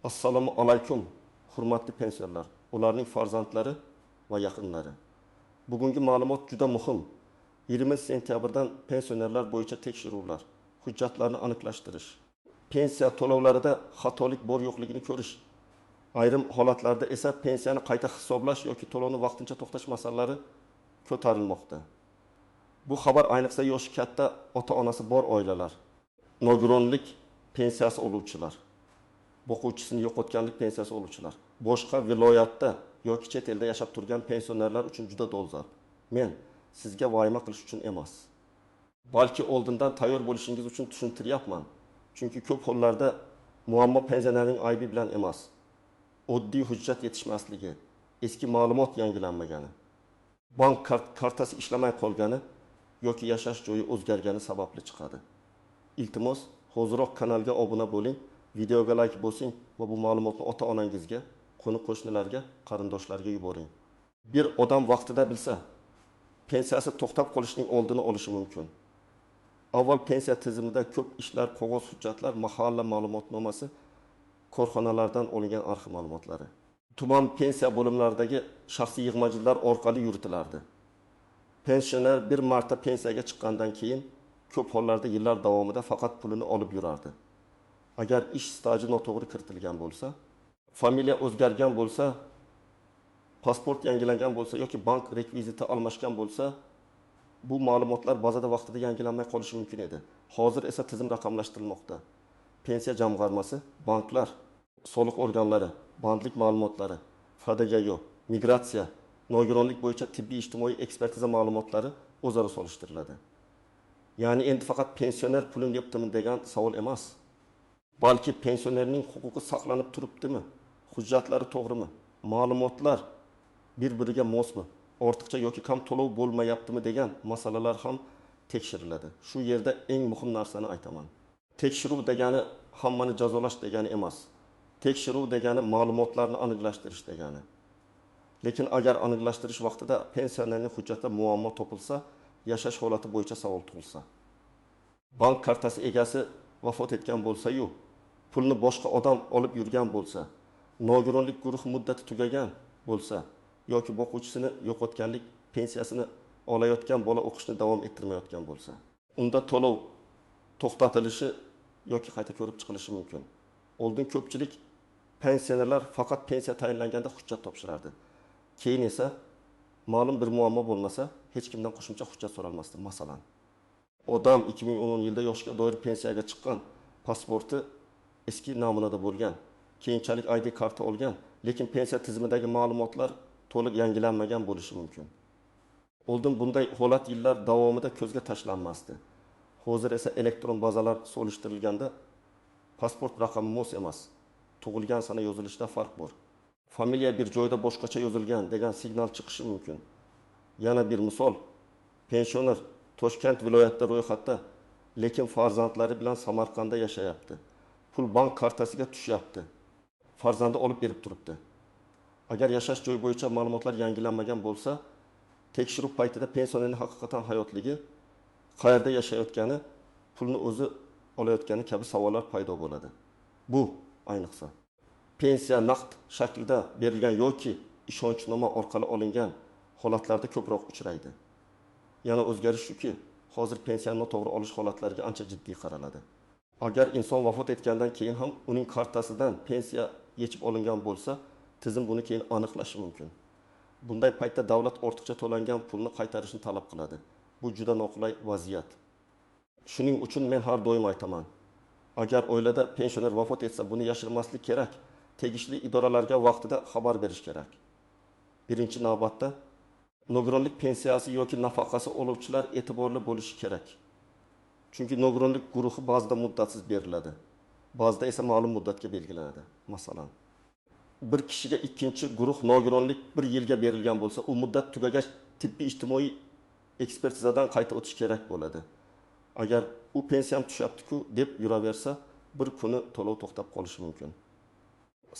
Assalomu alaykum, hurmatli pensionerlar, ularning farzandlari va yaqinlari. Bugungi ma'lumot juda muhim. 20 sentyabrdan pensionerlar bo'yicha tekshiruvlar, hujjatlarni aniqlashtirish, pensiya to'lovlarida xatolik bor yo'qligini ko'rish, ayrim holatlarda esa pensiyani qayta hisoblash yoki to'lovni vaqtincha to'xtatish masalalari ko'tarilmoqda. Bu xabar ayniqsa yoshi katta ota-onasi bor oilalar, nogironlik pensiyasi oluvchilar, boquvchisini yo'qotganlik pensiyasi oluvchilar, boshqa viloyatda yoki chet elda yashab turgan pensionerlar uchun juda dolzarb. Men sizga vayma qilish uchun emas, balki oldindan tayyor bo'lishingiz uchun tushuntiryapman. Chunki ko'p hollarda muammo pensionerning aybi bilan emas, oddiy hujjat yetishmasligi, eski ma'lumot yangilanmagani, bank kartasi ishlamay qolgani yoki yashash joyi o'zgargani sababli chiqadi. Iltimos, hoziroq kanalga obuna bo'ling, videoga like bosing va bu ma'lumotni ota-onangizga, qo'ni-qo'shnilarga, qarindoshlarga yuboring. Bir odam vaqtida bilsa, pensiyasi to'xtab qolishining oldini olishi mumkin. Avval pensiya tizimida ko'p ishlar, qog'oz hujjatlar, mahalla ma'lumotnomasi, korxonalardan olingan arxiv ma'lumotlari, tuman pensiya bo'limlaridagi shaxsiy yig'majilar orqali yuritilardi. Pensioner bir marta pensiyaga chiqqandan keyin ko'p hollarda yillar davomida faqat pulini olib yurardi. Agar ish staji noto'g'ri kiritilgan bo'lsa, familiya o'zgargan bo'lsa, pasport yangilangan bo'lsa yoki bank rekviziti almashgan bo'lsa, bu ma'lumotlar bazada vaqtida yangilanmay qolishi mumkin edi. Hozir esa tizim raqamlashtirilmoqda. Pensiya jamg'armasi, banklar, soliq organlari, bandlik ma'lumotlari, FDGO, migratsiya, nogironlik bo'yicha tibbiy ijtimoiy ekspertiza ma'lumotlari o'zaro solishtiriladi. Ya'ni endi faqat pensioner pulini yebdimi degan savol emas, balki pensionerning huquqi saqlanib turibdimi? Hujjatlari to'g'rimi? Ma'lumotlar bir-biriga mosmi? Ortiqcha yoki kam to'lov bo'lmayaptimi degan masalalar ham tekshiriladi. Shu yerda eng muhim narsani aytaman. Tekshiruv degani hammani jazolash degani emas. Tekshiruv degani ma'lumotlarni aniqlashtirish degani. Lekin agar aniqlashtirish vaqtida pensionerning hujjatida muammo topilsa, yashash holati bo'yicha savol tug'ilsa, bank kartasi egasi vafot etgan bo'lsa-yu, pulni boshqa odam olib yurgan bo'lsa, nogironlik guruhi muddati tugagan bo'lsa yoki boquvchisini yo'qotganlik pensiyasini olayotgan bola o'qishni davom ettirmayotgan bo'lsa, unda to'lov to'xtatilishi yoki qayta ko'rib chiqilishi mumkin. Oldin ko'pchilik pensionerlar faqat pensiya tayinlanganda hujjat topshirardi. Keyin esa ma'lum bir muammo bo'lmasa, hech kimdan qo'shimcha hujjat so'ralmasdi. Masalan, odam 2010 yilda yoshga doir pensiyaga chiqqan, pasporti eski namunada bo'lgan, keyinchalik ID karti olgan, lekin pensiya tizimidagi ma'lumotlar to'liq yangilanmagan bo'lishi mumkin. Oldin bunday holat yillar davomida ko'zga tashlanmasdi. Hozir esa elektron bazalar solishtirilganda pasport raqami mos emas, tug'ilgan sana yozilishida farq bor. Familiya bir joyda boshqacha yozilgan degan signal chiqishi mumkin. Yana bir misol, pensioner Toshkent viloyatida ro'yxatda, lekin farzandlari bilan Samarqandda yashayapti. Pul bank kartasiga tushyapti. Farzandi olib berib turibdi. Agar yashash joyi bo'yicha ma'lumotlar yangilanmagan bo'lsa, tekshiruv paytida pensionerning haqiqatan hayotligi, qayerda yashayotgani, pulni o'zi olayotgani kabi savollar paydo bo'ladi. Bu ayniqsa pensiya naqd shaklda berilgan yoki ishonchnoma orqali olingan holatlarda ko'proq uchraydi. Yana o'zgarish shuki, hozir pensiyani noto'g'ri olish holatlariga ancha jiddiy qaraladi. Agar inson vafot etgandan keyin ham uning kartasidan pensiya yechib olingan bo'lsa, tizim buni keyin aniqlashi mumkin. Bunday paytda davlat ortiqcha to'langan pulni qaytarishni talab qiladi. Bu juda noqulay vaziyat. Shuning uchun men har doim aytaman, agar oilada pensioner vafot etsa, buni yashirmaslik kerak. Tegishli idoralarga vaqtida xabar berish kerak. Birinchi navbatda nogironlik pensiyasi yoki nafaqasi oluvchilar e'tiborli bo'lishi kerak. Chunki nogironlik guruhi ba'zida muddatsiz beriladi, ba'zida esa ma'lum muddatga belgilanadi. Masalan, bir kishiga ikkinchi guruh nogironlik 1 yilga berilgan bo'lsa, u muddat tugagach tibbiy ijtimoiy ekspertizadan qayta o'tish kerak bo'ladi. Agar u pensiyam tushyapti-ku deb yuraversa, bir kuni to'lov to'xtab qolishi mumkin.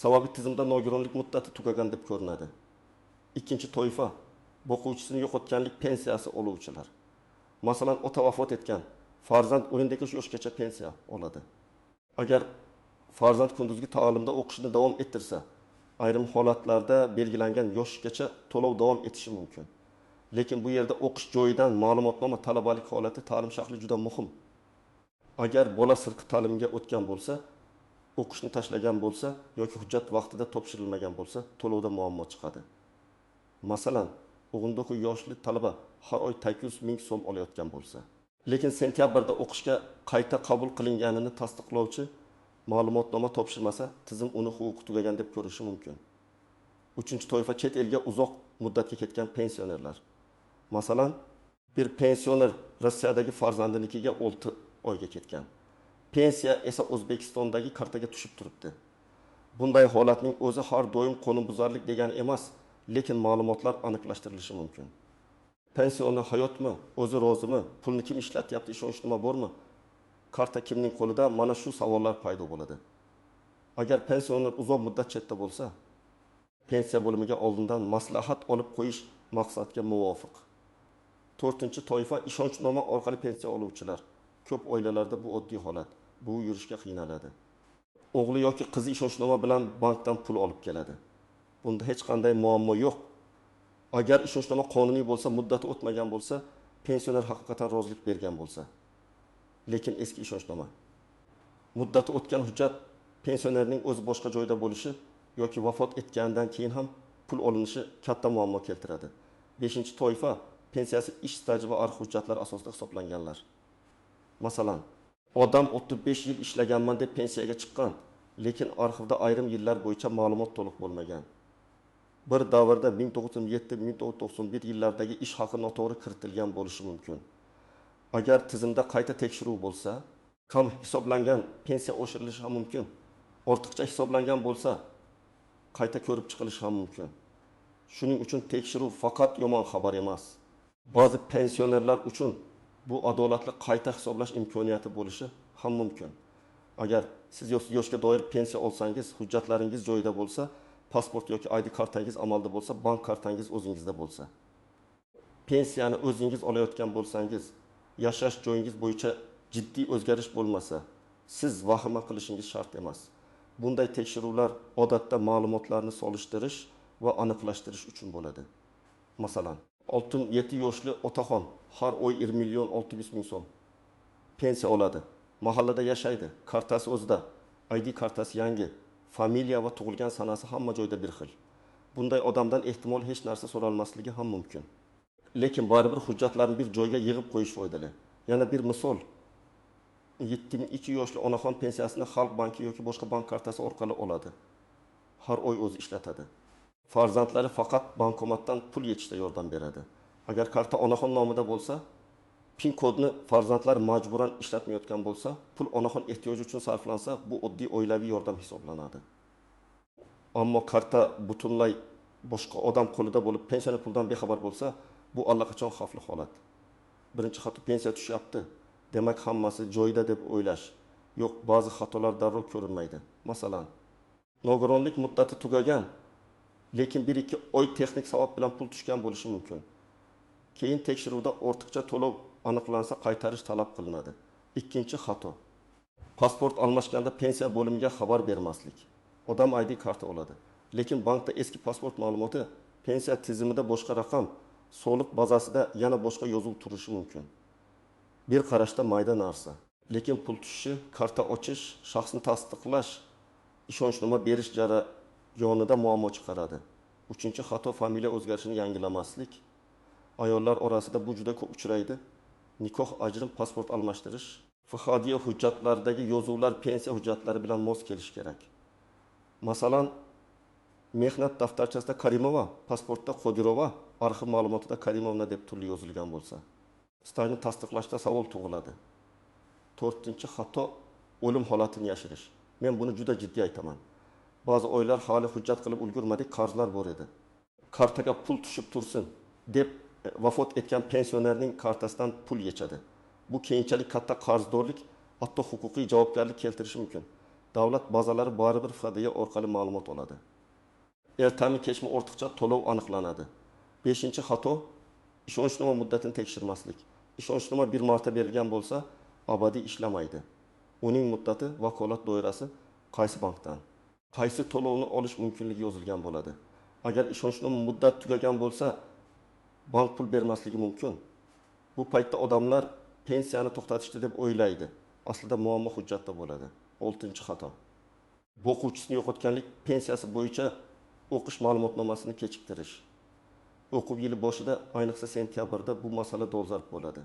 Sababi tizimda nogironlik muddati tugagan deb ko'rinadi. Ikkinchi toifa boquvchisini yo'qotganlik pensiyasi oluvchilar. Masalan, ota vafot etgan, farzand o'lindagi yoshgacha pensiya oladi. Agar farzand kunduzgi ta'limda o'qishni davom ettirsa, ayrim holatlarda belgilangan yoshgacha to'lov davom etishi mumkin. Lekin bu yerda o'qish joyidan ma'lumotnoma talabalik holati ta'lim shakli juda muhim. Agar bola sirtqi ta'limga o'tgan bo'lsa, o'qishni tashlagan bo'lsa yoki hujjat vaqtida topshirilmagan bo'lsa, to'lovda muammo chiqadi. Masalan, 19 yoshli talaba har oy 800 ming so'm olayotgan bo'lsa, lekin sentyabrda o'qishga qayta qabul qilinganini tasdiqlovchi ma'lumotnoma topshirmasa, tizim uni huquqi tugagan deb ko'rishi mumkin. Uchinchi toifa chet elga uzoq muddatga ketgan pensionerlar. Masalan, bir pensioner Rossiyadagi farzandinikiga 6 oyga ketgan. Pensiya esa O'zbekistondagi kartaga tushib turibdi. Bunday holatning o'zi har doim qonunbuzarlik degani emas, lekin ma'lumotlar aniqlashtirilishi mumkin. Pensioner hayotmi, o'zi rozimi, pulni kim ishlatyapti, ishonch nima bormi? Karta kimning qo'lida? Mana shu savollar paydo bo'ladi. Agar pensioner uzoq muddat chetda bo'lsa, pensiya bo'limiga oldindan maslahat olib qo'yish maqsadga muvofiq. 4-toifa ishonchnoma orqali pensiya oluvchilar. Ko'p oilalarda bu oddiy holat. Bu yurishga qiynaladi. O'g'li yoki qizi ishonchnoma bilan bankdan pul olib keladi. Bunda hech qanday muammo yo'q. Agar ishonchnoma qonuniy bo'lsa, muddati o'tmagan bo'lsa, pensioner haqiqatan rozilik bergan bo'lsa. Lekin eski ishonchnoma. Muddati o'tgan hujjat pensionerning o'zi boshqa joyda bo'lishi yoki vafot etgandan keyin ham pul olinishi katta muammo keltiradi. 5-toifa pensiyasi ish staji va arxiv hujjatlar asosida hisoblanganlar. Masalan, odam 35 yil ishlaganman deb pensiyaga chiqqan, lekin arxivda ayrim yillar bo'yicha ma'lumot to'liq bo'lmagan. Bir davrda 1907-1991 yillardagi ish haqi noto'g'ri kiritilgan bo'lishi mumkin. Agar tizimda qayta tekshiruv bo'lsa, kam hisoblangan pensiya oshirilishi ham mumkin. Ortiqcha hisoblangan bo'lsa, qayta ko'rib chiqilishi ham mumkin. Shuning uchun tekshiruv faqat yomon xabar emas. Ba'zi pensionerlar uchun bu adolatli qayta hisoblash imkoniyati bo'lishi ham mumkin. Agar siz yoshga doir pensiya olsangiz, hujjatlaringiz joyida bo'lsa, pasport yoki ID kartangiz amalda bo'lsa, bank kartangiz o'zingizda bo'lsa, pensiyani o'zingiz olayotgan bo'lsangiz, yashash joyingiz bo'yicha jiddiy o'zgarish bo'lmasa, siz vahima qilishingiz shart emas. Bunday tekshiruvlar odatda ma'lumotlarni solishtirish va aniqlashtirish uchun bo'ladi. Masalan, 67 yoshli otaxon har oy 20.600.000 so'm pensiya oladi. Mahallada yashaydi, kartasi o'zida, ID kartasi yangi, familiya va tug'ilgan sanasi hamma joyda bir xil. Bunday odamdan ehtimol hech narsa so'ralmasligi ham mumkin. Lekin baribir hujjatlarni bir joyga yig'ib qo'yish foydali. Yana bir misol, 72 yoshli onaxon pensiyasini Xalq banki yoki boshqa bank kartasi orqali oladi. Har oy o'zi ishlatadi. Farzandlari faqat bankomatdan pul yechishda yordam beradi. Agar karta onaxon nomida bo'lsa, PIN kodni farzandlar majburan ishlatmayotgan bo'lsa, pul onaxon ehtiyoji uchun sarflansa, bu oddiy oilaviy yordam hisoblanadi. Ammo karta butunlay boshqa odam qo'lida bo'lib, pensiya puldan bexabar bo'lsa, bu allaqachon xavfli holat. Birinchi xato pensiya tushyapti, demak hammasi joyida deb o'ylash. Yo'q, ba'zi xatolar darrov ko'rinmaydi. Masalan, nogironlik muddati tugagan, lekin 1-2 oy texnik sabab bilan pul tushgan bo'lishi mumkin. Keyin tekshiruvda ortiqcha to'lov aniqlansa, qaytarish talab qilinadi. Ikkinchi xato. Pasport almashganda pensiya bo'limiga xabar bermaslik. Odam ID karta oladi, lekin bankda eski pasport ma'lumoti, pensiya tizimida boshqa raqam, soliq bazasida yana boshqa yozuv turishi mumkin. Bir qarashda mayda narsa, lekin pul tushishi, karta ochish, shaxsni tasdiqlash, ishonchnoma berish jarayonida muammo chiqaradi. Uchinchi xato familiya o'zgarishini yangilamaslik. Ayollar orasida bu juda ko'p uchraydi. Nikoh, ajrim, pasport almashtirish, FHDiyo hujjatlaridagi yozuvlar pensiya hujjatlari bilan mos kelishi kerak. Masalan, mehnat daftarchasida Karimova, pasportda Qodirova, arxiv ma'lumotida Karimovna deb turli yozilgan bo'lsa, stajni tasdiqlashda savol tug'iladi. 4-xato o'lim holatini yashirish. Men buni juda jiddiy aytaman. Ba'zi oilalar hali hujjat qilib ulgurmadik, qarzlar bor edi. Kartaga pul tushib tursin deb vafot etgan pensionerning kartasidan pul yechadi. Bu keyinchalik katta qarzdorlik, hatto huquqiy javobgarlik keltirishi mumkin. Davlat bazalari baribir FHDiyo orqali ma'lumot oladi. Ertami kechmi ortiqcha to'lov aniqlanadi. 5-xato ishonchnoma muddatini tekshirmaslik. Ishonchnoma bir marta berilgan bo'lsa, abadiy ishlamaydi. Uning muddati, vakolat doirasi qaysi bankdan, qaysi to'lovni olish mumkinligi yozilgan bo'ladi. Agar ishonchnoma muddat tugagan bo'lsa, bank pul bermasligi mumkin. Bu paytda odamlar pensiyani to'xtatishdi deb o'ylaydi. Aslida muammo hujjatda bo'ladi. 6-xato. O'quvchisini yo'qotganlik pensiyasi bo'yicha o'qish ma'lumotnomasini kechiktirish. O'quv yili boshida, ayniqsa sentyabrda bu masala dolzarb bo'ladi.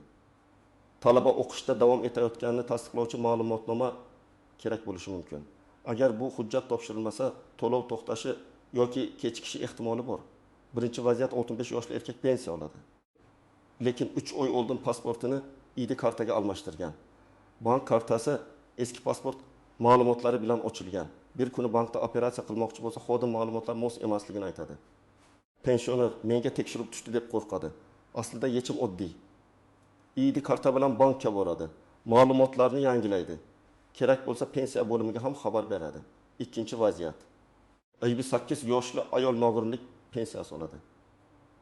Talaba o'qishda davom etayotganini tasdiqlovchi ma'lumotnoma kerak bo'lishi mumkin. Agar bu hujjat topshirilmasa, to'lov to'xtashi yoki kechikishi ehtimoli bor. Birinchi vaziyat 65 yoshli erkak pensiya oladi. Lekin 3 oy oldin pasportini ID kartaga almashtirgan. Bank kartasi eski pasport ma'lumotlari bilan ochilgan. Bir kuni bankda operatsiya qilmoqchi bo'lsa, xodim ma'lumotlar mos emasligini aytadi. Pensioner menga tekshirib tushdi deb qo'rqadi. Aslida yechim oddiy. ID karta bilan bankka boradi. Ma'lumotlarni yangilaydi. Kerak bo'lsa pensiya bo'limiga ham xabar beradi. Ikkinchi vaziyat. 58 yoshli ayol nogironlik pensiyasi oladi.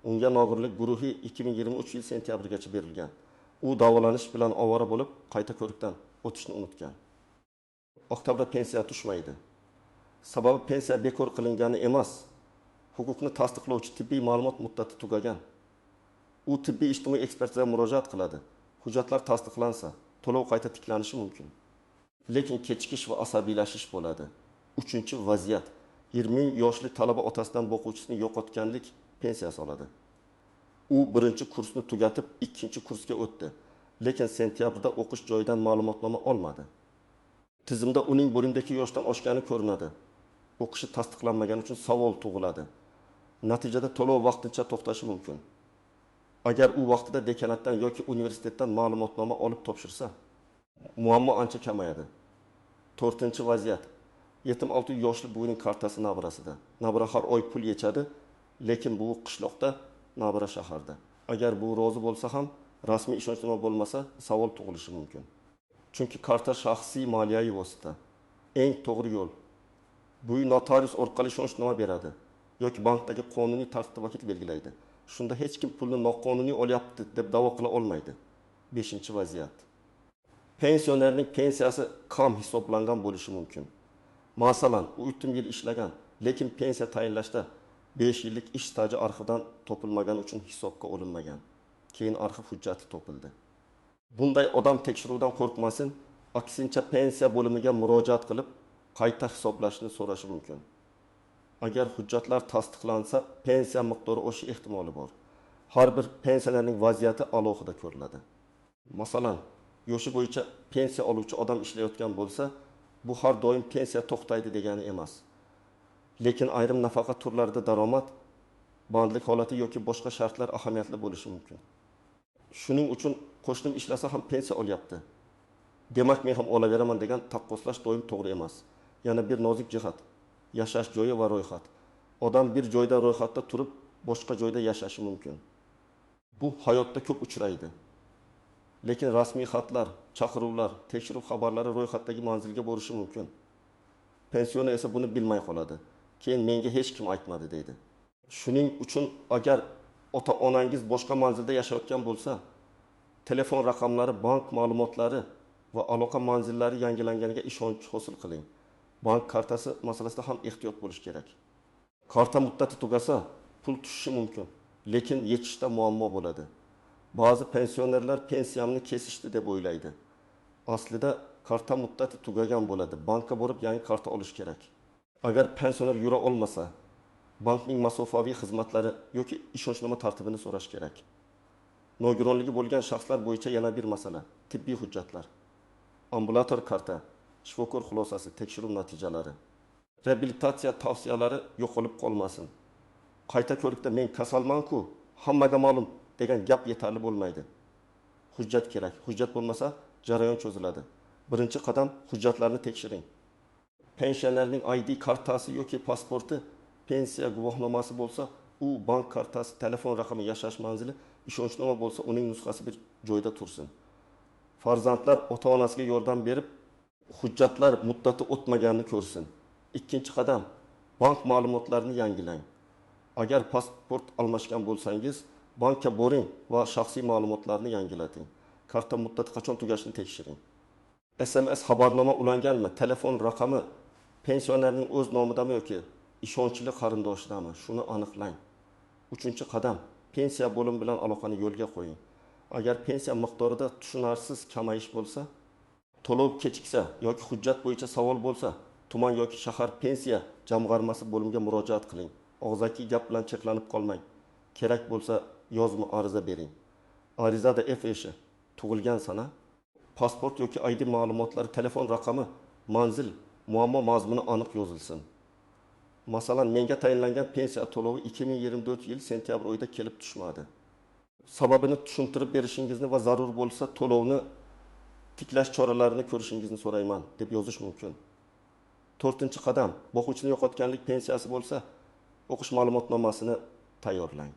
Unga nogironlik guruhi 2023 yil sentyabrgacha berilgan. U davolanish bilan ovora bo'lib, qayta ko'rikdan o'tishni unutgan. Oktabrda pensiya tushmaydi. Sababi pensiya bekor qilingani emas, huquqni tasdiqlovchi tibbiy ma'lumot muddati tugagan. U tibbiy ijtimoiy ekspertizaga murojaat qiladi. Hujjatlar tasdiqlansa, to'lov qayta tiklanishi mumkin. Lekin kechikish va asabiylashish bo'ladi. Uchinchi vaziyat. 20 yoshli talaba otasidan o'quvchisini yo'qotganlik pensiyasi oladi. U birinchi kursni tugatib, ikkinchi kursga o'tdi. Lekin sentyabrda o'qish joyidan ma'lumotnoma olmadi. Tizimda uning bo'limdagi yoshdan oshgani ko'rinadi. O'qishi tasdiqlanmagani uchun savol tug'iladi. Natijada to'lov vaqtincha to'xtashi mumkin. Agar u vaqtida dekanatdan yoki universitetdan ma'lumotnoma olib topshirsa, muammo ancha kamayadi. 4-vaziyat. Yetim 6 yoshli buvining kartasi nabirasida. Nabira har oy pul yechadi, lekin bu qishloqda, nabira shaharda. Agar bu rozi bo'lsa ham, rasmiy ishonchnoma bo'lmasa, savol tug'ilishi mumkin. Chunki karta shaxsiy moliyaviy vosita. Eng to'g'ri yo'l. Bu notarius orqali ishonchnoma beradi yoki bankdagi qonuniy tartibda vakil belgilaydi. Shunda hech kim pulni noqonuniy olyapti deb da'vo qila olmaydi. 5-vaziyat. Pensionerning pensiyasi kam hisoblangan bo'lishi mumkin. Masalan, u 3 yil ishlagan, lekin pensiya tayinlashda 5 yillik ish staji arxividan topilmagani uchun hisobga olinmagan. Keyin arxiv hujjati topildi. Bunday odam tekshiruvdan qo'rqmasin, aksincha pensiya bo'limiga murojaat qilib, qayta hisoblashni so'rashi mumkin. Agar hujjatlar tasdiqlansa, pensiya miqdori o'shish ehtimoli bor. Har bir pensiyalarning vaziyati alohida ko'riladi. Masalan, yoshi bo'yicha pensiya oluvchi odam ishlayotgan bo'lsa, bu har doim pensiya to'xtaydi degani emas. Lekin ayrim nafaqa turlarida daromad, bandlik holati yoki boshqa shartlar ahamiyatli bo'lishi mumkin. Shuning uchun qo'shnim ishlasa ham pensiya olyapti. Demak, men ham olaveraman degan taqqoslash doim to'g'ri emas. Yana bir nozik jihat, yashash joyi va ro'yxat. Odam bir joyda ro'yxatda turib, boshqa joyda yashashi mumkin. Bu hayotda ko'p uchraydi. Lekin rasmiy xatlar, chaqiruvlar, tekshiruv xabarlari ro'yxatdagi manzilga borishi mumkin. Pensioner esa buni bilmay qoladi. Keyin menga hech kim aytmadi deydi. Shuning uchun agar ota-onangiz boshqa manzilda yashayotgan bo'lsa, telefon raqamlari, bank ma'lumotlari va aloqa manzillari yangilanganiga ishonch hosil qiling. Bank kartasi masalasida ham ehtiyot bo'lish kerak. Karta muddati tugasa, pul tushishi mumkin, lekin yechishda muammo bo'ladi. Ba'zi pensionerlar pensiyamni kesishdi deb o'ylaydi. Aslida karta muddati tugagan bo'ladi. Bankka borib yangi karta olish kerak. Agar pensioner yura olmasa, bankning masofaviy xizmatlari yoki ishonchnoma tartibini so'rash kerak. Nogironligi bo'lgan shaxslar bo'yicha yana bir masala, tibbiy hujjatlar. Ambulator karta, shifokor xulosasi, tekshiruv natijalari, reabilitatsiya tavsiyalari yo'qolib qolmasin. Qayta ko'rikda men kasalman-ku, hammaga ma'lum degan gap yetarli bo'lmaydi. Hujjat kerak. Hujjat bo'lmasa, jarayon cho'ziladi. Birinchi qadam hujjatlarni tekshiring. Pensionerning ID kartasi yoki pasporti, pensiya guvohnomasi bo'lsa, u bank kartasi, telefon raqami, yashash manzili, ishonchnoma bo'lsa, uning nusxasi bir joyda tursin. Farzandlar ota-onasiga yordam berib, hujjatlar muddati o'tmaganini ko'rsin. Ikkinchi qadam, bank ma'lumotlarini yangilang. Agar pasport almashgan bo'lsangiz, bankka boring va shaxsiy ma'lumotlarni yangilating. Karta muddati qachon tugashini tekshiring. SMS xabarnoma ulanganmi? Telefon raqami Pensionerning o'z nomidami yoki ishonchli qarindoshdami? Shuni aniqlang. 3-qadam pensiya bo'limi bilan aloqani yo'lga qo'ying. Agar pensiya miqdorida tushunarsiz kamayish bo'lsa, to'lov kechiksa yoki hujjat bo'yicha savol bo'lsa, tuman yoki shahar pensiya jamg'armasi bo'limiga murojaat qiling. Og'zaki gap bilan cheklanib qolmang. Kerak bo'lsa yozma ariza bering. Arizada F ishi, tug'ilgan sana, pasport yoki ID ma'lumotlari, telefon raqami, manzil, muammo mazmuni aniq yozilsin. Masalan, menga tayinlangan pensiya to'lovi 2024 yil sentyabr oyida kelib tushmadi. Sababini tushuntirib berishingizni va zarur bo'lsa to'lovni tiklash choralarini ko'rishingizni so'rayman deb yozish mumkin. 4-qadam, o'quvchini yo'qotganlik pensiyasi bo'lsa, o'qish ma'lumotnomasini tayyorlang.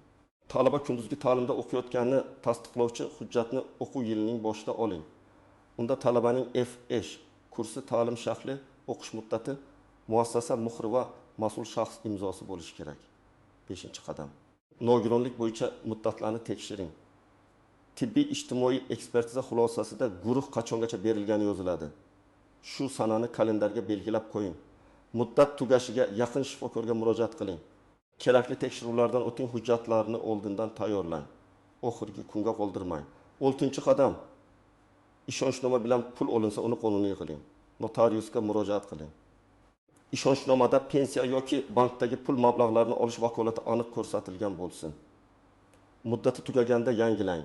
Talaba kunduzgi ta'limda o'qiyotganini tasdiqlovchi hujjatni o'quv yilining boshida oling. Unda talabaning F kursi ta'lim shakli, o'qish muddati, muassasa muhri va mas'ul shaxs imzosi bo'lishi kerak. 5-qadam. Nogironlik bo'yicha muddatlarni tekshiring. Tibbiy ijtimoiy ekspertiza xulosasida guruh qachongacha berilgani yoziladi. Shu sanani kalendarga belgilab qo'ying. Muddat tugashiga yaqin shifokorga murojaat qiling. Kerakli tekshiruvlardan o'ting, hujjatlarni oldindan tayyorlang. Oxirgi kunga qoldirmang. 6-qadam. Ishonchnoma bilan pul olinsa, uni qonuniy qiling. Notariusga murojaat qiling. Ishonchnomada pensiya yoki bankdagi pul mablag'larini olish vakolati aniq ko'rsatilgan bo'lsin. Muddati tugaganda yangilang.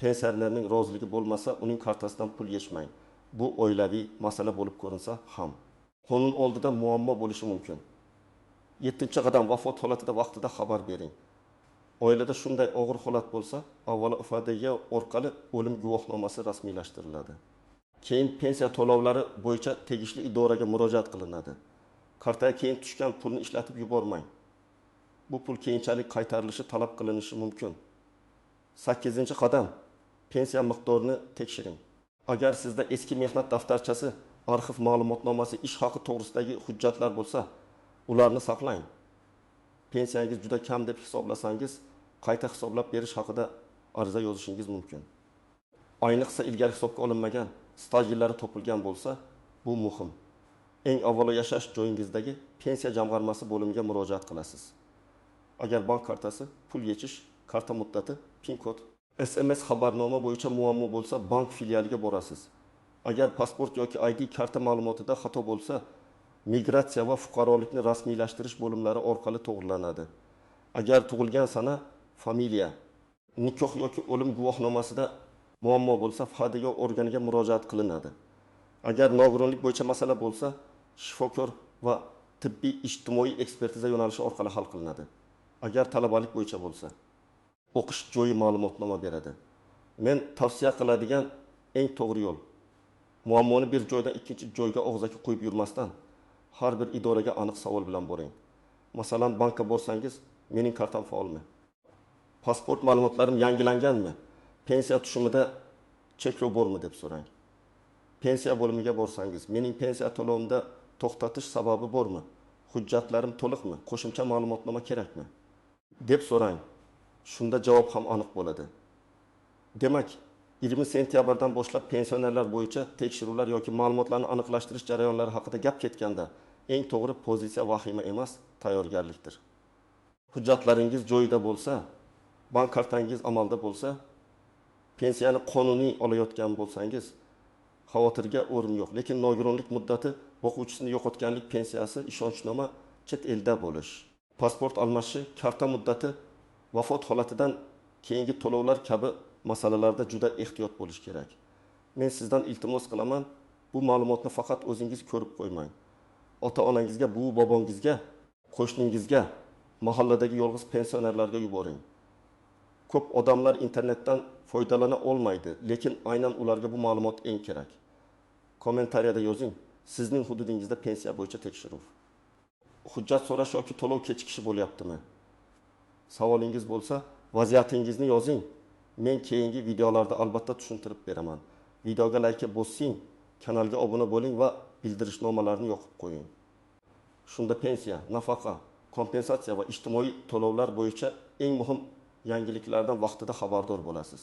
Pensionerning roziligi bo'lmasa, uning kartasidan pul yechmang. Bu oilaviy masala bo'lib ko'rinsa ham qonun oldida muammo bo'lishi mumkin. 7-qadam, vafot holatida vaqtida xabar bering. Oilada shunday og'ir holat bo'lsa, avvalo ifodaya orqali o'lim guvohnomasi rasmiylashtiriladi. Keyin pensiya to'lovlari bo'yicha tegishli idoraga murojaat qilinadi. Kartaga keyin tushgan pulni ishlatib yubormang. Bu pul keyinchalik qaytarilishi talab qilinishi mumkin. 8-qadam, pensiya miqdorini tekshiring. Agar sizda eski mehnat daftarchasi, arxiv ma'lumotnomasi, ish haqi to'g'risidagi hujjatlar bo'lsa, ularni saqlang. Pensiyangiz juda kam deb hisoblasangiz, qayta hisoblab berish haqida ariza yozishingiz mumkin. Ayniqsa ilgari hisobga olinmagan staj yillari topilgan bo'lsa, bu muhim. Eng avvalo yashash joyingizdagi pensiya jamg'armasi bo'limiga murojaat qilasiz. Agar bank kartasi, pul yechish, karta muddati, PIN kod, SMS xabarnoma bo'yicha muammo bo'lsa, bank filialiga borasiz. Agar pasport yoki ID karta ma'lumotida xato bo'lsa, migratsiya va fuqarolikni rasmiylashtirish bo'limlari orqali to'g'rilanadi. Agar tug'ilgan sana, familiya, nikoh yoki o'lim guvohnomasida muammo bo'lsa, FHDG organiga murojaat qilinadi. Agar nogironlik bo'yicha masala bo'lsa, shifokor va tibbiy ijtimoiy ekspertiza yo'nalishi orqali hal qilinadi. Agar talabalik bo'yicha bo'lsa, o'qish joyi ma'lumotnoma beradi. Men tavsiya qiladigan eng to'g'ri yo'l, muammoni bir joydan ikkinchi joyga og'zaki qo'yib yurmasdan, har bir idoraga aniq savol bilan boring. Masalan, bankka borsangiz, mening kartam faolmi? Pasport ma'lumotlarim yangilanganmi? Pensiya tushumida cheklov bormi deb so'rang. Pensiya bo'limiga borsangiz, mening pensiya to'lovimda to'xtatish sababi bormi? Hujjatlarim to'liqmi? Qo'shimcha ma'lumotnoma kerakmi? deb so'rang. Shunda javob ham aniq bo'ladi. Demak, 20 sentyabrdan boshlab pensionerlar bo'yicha tekshiruvlar yoki ma'lumotlarni aniqlashtirish jarayonlari haqida gap ketganda, eng to'g'ri pozitsiya vahima emas, tayyorgarlikdir. Hujjatlaringiz joyida bo'lsa, bank kartangiz amalda bo'lsa, pensiyani qonuniy olayotgan bo'lsangiz, xavotirga o'rin yo'q. Lekin nogironlik muddati, o'quvchisini yo'qotganlik pensiyasi, ishonchnoma, chet elda bo'lish, pasport almashish, karta muddati, vafot holatidan keyingi to'lovlar kabi masalalarda juda ehtiyot bo'lish kerak. Men sizdan iltimos qilaman, bu ma'lumotni faqat o'zingiz ko'rib qo'ymang. Ota-onangizga, buvi-bobongizga, qo'shningizga, mahalladagi yolg'iz pensionerlarga yuboring. Ko'p odamlar internetdan foydalana olmaydi, lekin aynan ularga bu ma'lumot eng kerak. Kommentariyada yozing, sizning hududingizda pensiya bo'yicha tekshiruv. Hujjat so'rash yoki to'lov kechikishi bo'lyaptimi? Savolingiz bo'lsa, vaziyatingizni yozing. Men keyingi videolarda albatta tushuntirib beraman. Videoga like bosing, kanalga obuna bo'ling va bildirishnomalarni yoqib qo'ying. Shunda pensiya, nafaqa, kompensatsiya va ijtimoiy to'lovlar bo'yicha eng muhim yangiliklardan vaqtida xabardor bo'lasiz.